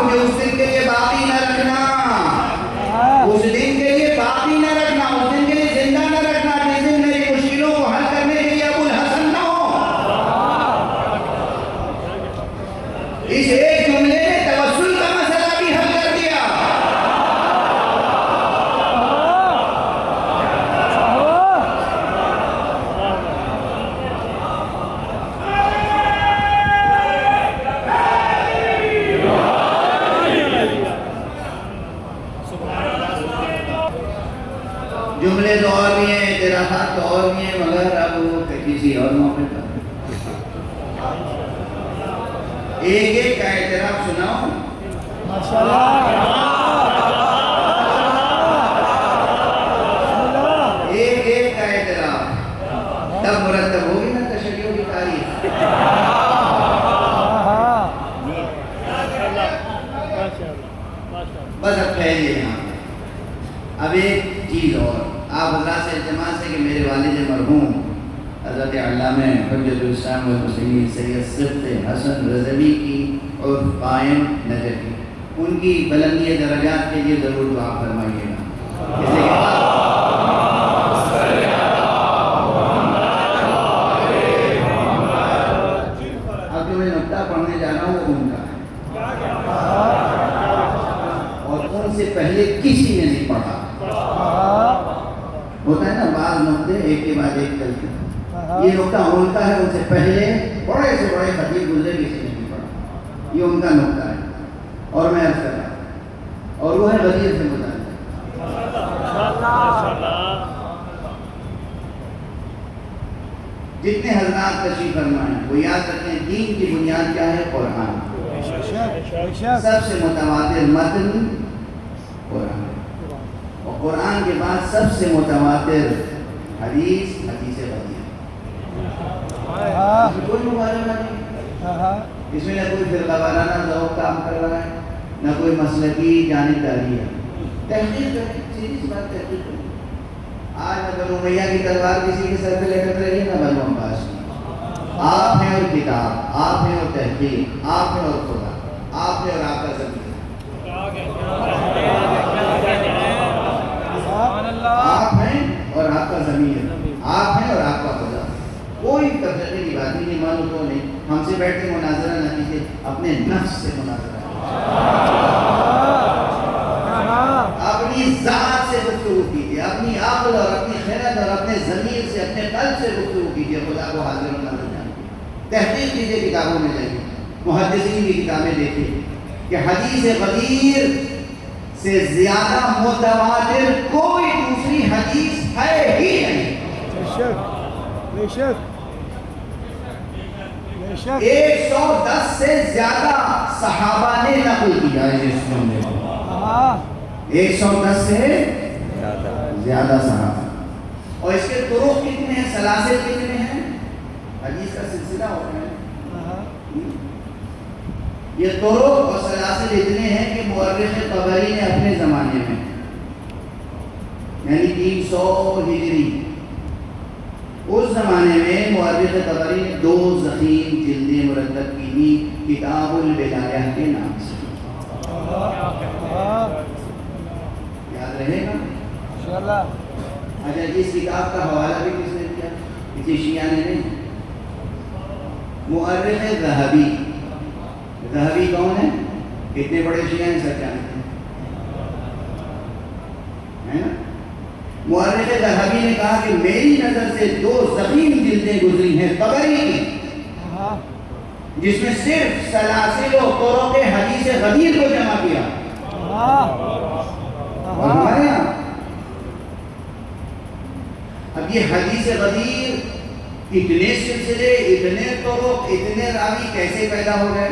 مجھے اس دن کے لیے باقی نہ رکھنا، اس دن کے لیے باقی نہ رکھنا، اس دن کے لیے زندہ نہ رکھنا جس دن میری مشکلوں کو حل کرنے کے لیے ابو الحسن نہ ہو۔ اس ایک جملے نے توسل کا مسئلہ بھی حل کر دیا۔ جملے تو اور بھی ہیں، اعتراضات تو اور بھی ہیں، مگر اب وہ کسی اور موقع پر ایک ایک کا اعتراف سناؤ۔ ایک ایک کا اعتراف، تب مرتب ہوگی نا تشیع کی تاریخ۔ بس اب پھیلیے یہاں پہ۔ اب ایک چیز اور، آپ حضرات سے التماس ہے کہ میرے والد مرحوم حضرت علامہ حجت الاسلام والمسلمین سید صفت حسن رضوی کی عرف قائم نجفی، ان کی بلندی درجات کے لیے ضرور دعا فرمائیے گا۔ اب جو میں نقطہ پڑھنے جا رہا ہوں وہ ان کا ہے، اور ان سے پہلے کسی نے نہیں پڑھا۔ ہوتا ہے نا بعض نقطے ایک کے بعد ایک چلتے ہیں، یہ نقطہ ان کا ہے، ان سے پہلے بڑے سے بڑے خطیب گزرے کسی نے نہیں پڑھا، یہ ان کا نقطہ ہے اور میں عرض کر رہا ہوں، اور وہ ہے غدیر سے متعلق۔ جتنے حضرات تشریف فرمائے ہیں وہ یاد رکھیں دین کی بنیاد کیا ہے؟ قرآن۔ سب سے متواتر متن قرآن، اور قرآن کے بعد سب سے متواتر حدیث غدیر۔ کوئی مبالغہ نہیں، اس میں نہ کوئی فرقہ وارانہ ذوق کام کر رہا ہے، نہ کوئی مسلکی جانبداری ہے۔ تحقیق کریں، سیدھی سی بات تحقیق کریں۔ آج نہ بنو امیہ کی تلوار کسی کے سر پہ لٹک رہی ہے، نہ بنو عباس کی۔ آپ ہیں اور کتاب، آپ ہیں اور تحقیق، آپ ہیں اور خدا، آپ ہیں اور آپ کا زمین، آپ ہیں اور آپ کا ضمیر، آپ ہیں اور آپ کا خدا۔ کوئی تفصیل کی بات نہیں، مانو تو نہیں، ہم سے بیٹھ کے مناظرہ نہ کیجیے، اپنے نفس سے مناظرہ، اپنی ذات سے گفتگو کیجیے، اپنی عقل اور اپنی خیرت اور اپنے ضمیر سے، اپنے قلب سے گفتگو کیجیے، خدا کو حاضر و ناظر جانیے۔ تحقیق کیجیے، کتابوں میں جائیے، محدثین کی کتابیں دیکھیے کہ حدیث غدیر سے زیادہ متواتر کوئی دوسری حدیث ہے ہی نہیں۔ 110 سے زیادہ صحابہ نے نقل کیا ہے، 110 سے زیادہ صحابہ، اور اس کے طرق کتنے ہیں، سلاسل کتنے ہیں، حدیث کا سلسلہ ہوتا ہے۔ یہ طرق اور سلاسل اتنے ہیں کہ مورخ طبری نے اپنے زمانے میں، یعنی 300 ہجری، اس زمانے میں مورخ طبری نے 2 ضخیم جلدیں مرتب کی تھی کتاب البدایہ کے نام سے۔ یاد رہے گا انشاءاللہ۔ اچھا، اس کتاب کا حوالہ بھی کس نے کیا؟ کسی شیعہ نے نہیں، مورخ ذہبی۔ ذہبی کون ہے؟ کتنے بڑے شیعہ ہیں، سب جانتے ہیں نا؟ مورخ ذہبی نے کہا کہ میری نظر سے 2 ضخیم جلدیں گزری ہیں طبری کی، جس میں صرف سلاسل و طرق حدیث غدیر کو جمع کیا۔ اور ہمارے یہاں اب یہ حدیث غدیر اتنے سلسلے، اتنے طرق، اتنے راوی کیسے پیدا ہو گئے؟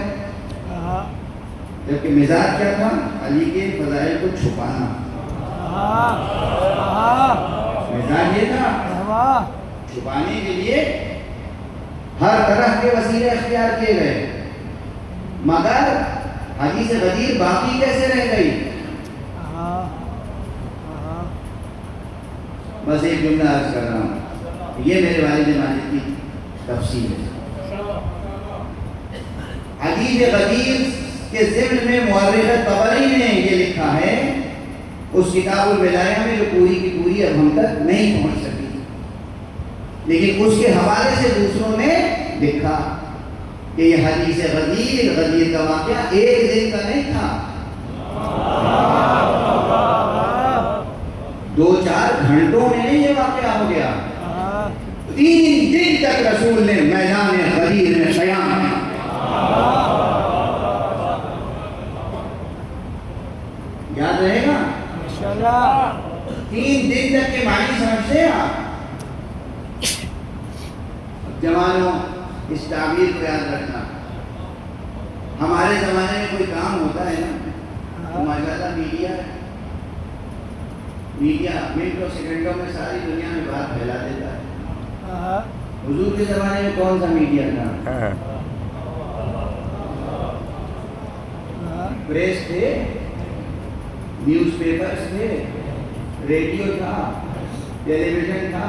جبکہ مزاج کیا تھا؟ علی کے فضائل کو چھپانا۔ مزاج یہ تھا، چھپانے کے لیے ہر طرح کے وسیلے اختیار کیے گئے، مگر حدیث غدیر باقی کیسے رہ گئی؟ بس ایک جملہ عرض کر رہا ہوں، یہ میرے والد ماجد کی تفصیل ہے۔ حدیث غدیر کے ضمن میں مورخ طبری نے یہ لکھا ہے اس کتاب الولایہ میں، جو پوری کی پوری اب ہم تک نہیں پہنچ سکی، لیکن اس کے حوالے سے دوسروں نے لکھا کہ یہ حدیث غدیر کا واقعہ ایک دن کا نہیں تھا، 2-4 گھنٹوں میں نہیں یہ واقعہ ہو گیا، 3 دن تک رسول نے میدان غدیر میں قیام کیا۔ یاد رہے گا انشاءاللہ؟ 3 دن تک کے معنی سمجھتے ہیں آپ؟ جوانوں اس تعبیر کو یاد رکھنا، ہمارے زمانے میں کوئی کام ہوتا ہے نا تو ماشاءاللہ میڈیا منٹوں سیکنڈوں میں ساری دنیا میں بات پھیلا دیتا ہے۔ حضور کے زمانے میں کون سا میڈیا تھا؟ پریس تھے، نیوز پیپرز تھے، ریڈیو تھا، ٹیلی ویژن تھا،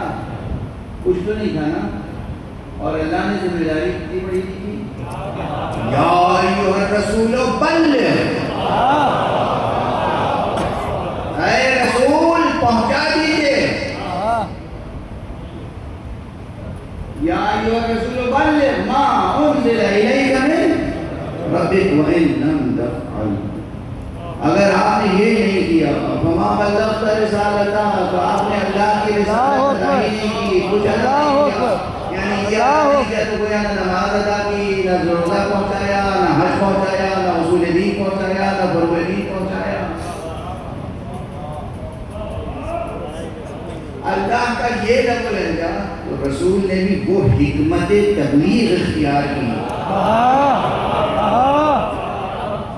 کچھ تو نہیں تھا نا؟ اور اللہ نے ذمہ داری کتنی بڑی دی تھی، یا ایھا الرسول بلغ، اے رسول پہنچا دیجئے، یا ایھا الرسول بلغ ما انزل الیک من ربک وان لم تفعل، اگر آپ نے یہ نہیں کیا فما بلغت رسالتہ، تو آپ نے اللہ کی رسالت ادا نہیں کی، کچھ ادا نہیں کیا، یعنی یہ نہیں کیا تو کوئی نہ نماز ادا کی، نہ روزہ پہنچایا، نہ حج پہنچایا، نہ اصول دین پہنچایا، نہ فروع دین پہنچایا۔ اللہ کا یہ نقل ہے، تو رسول نے بھی وہ حکمت تبلیغ اختیار کی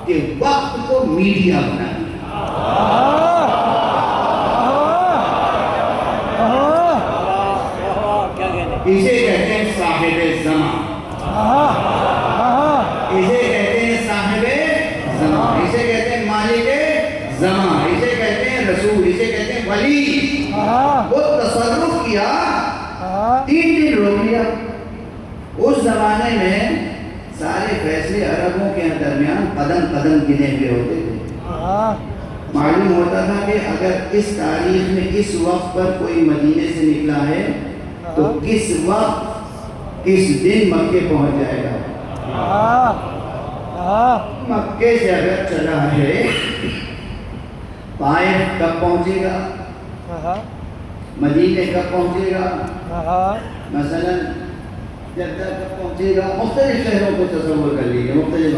کہ وقت کو میڈیا بنا دیا۔ اسے کہتے ہیں صاحب زمان، اسے کہتے ہیں صاحب زمان، اسے کہتے ہیں مالک زمان، اسے کہتے ہیں رسول، اسے کہتے ہیں ولی۔ وہ تصرف کیا، 3 دن روک لیا۔ اس زمانے میں سارے فیصلے عربوں کے درمیان قدم قدم گنے ہوئے ہوتے تھے۔ معلوم ہوتا تھا کہ اگر اس تاریخ میں اس وقت پر کوئی مدینے سے نکلا ہے تو کس وقت کس دن مکے پہنچ جائے گا۔ مکے سے اگر چلا ہے طائف کب پہنچے گا، مدینے کب پہنچے گا، مثلا جدہ کب پہنچے گا، مختلف شہروں کو تصور کر لیجیے، مختلف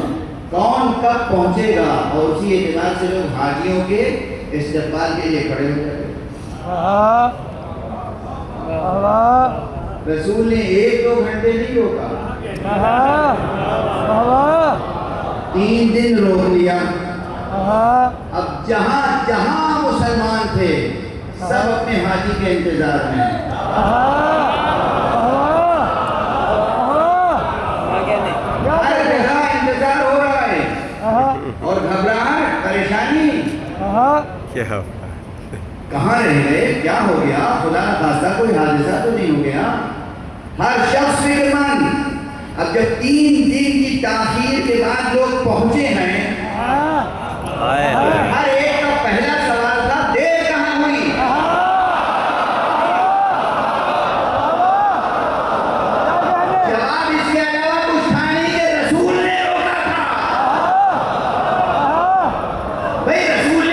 کون کب پہنچے گا، اور اسی اعتبار سے لوگ حاجیوں کے استقبال کے لیے کھڑے ہو جاتے۔ رسول نے 1-2 گھنٹے نہیں روکا، 3 دن روک لیا۔ اب جہاں جہاں مسلمان تھے سب اپنے حاجی کے انتظار میں، ہر جگہ انتظار ہو رہا ہے، اور گھبراہٹ، پریشانی، کہاں رہ گئے، کیا ہو گیا، خدا نہ خواستہ کوئی حادثہ تو نہیں ہو گیا، ہر شخص فکر مند۔ اب جب 3 دن کی تاخیر کے بعد لوگ پہنچے ہیں، ہر ایک کا پہلا سوال تھا دیر کہاں ہوئی، جواب اس کے علاوہ کچھ تھا نہیں کہ رسول نے روکا تھا۔ بھئی رسول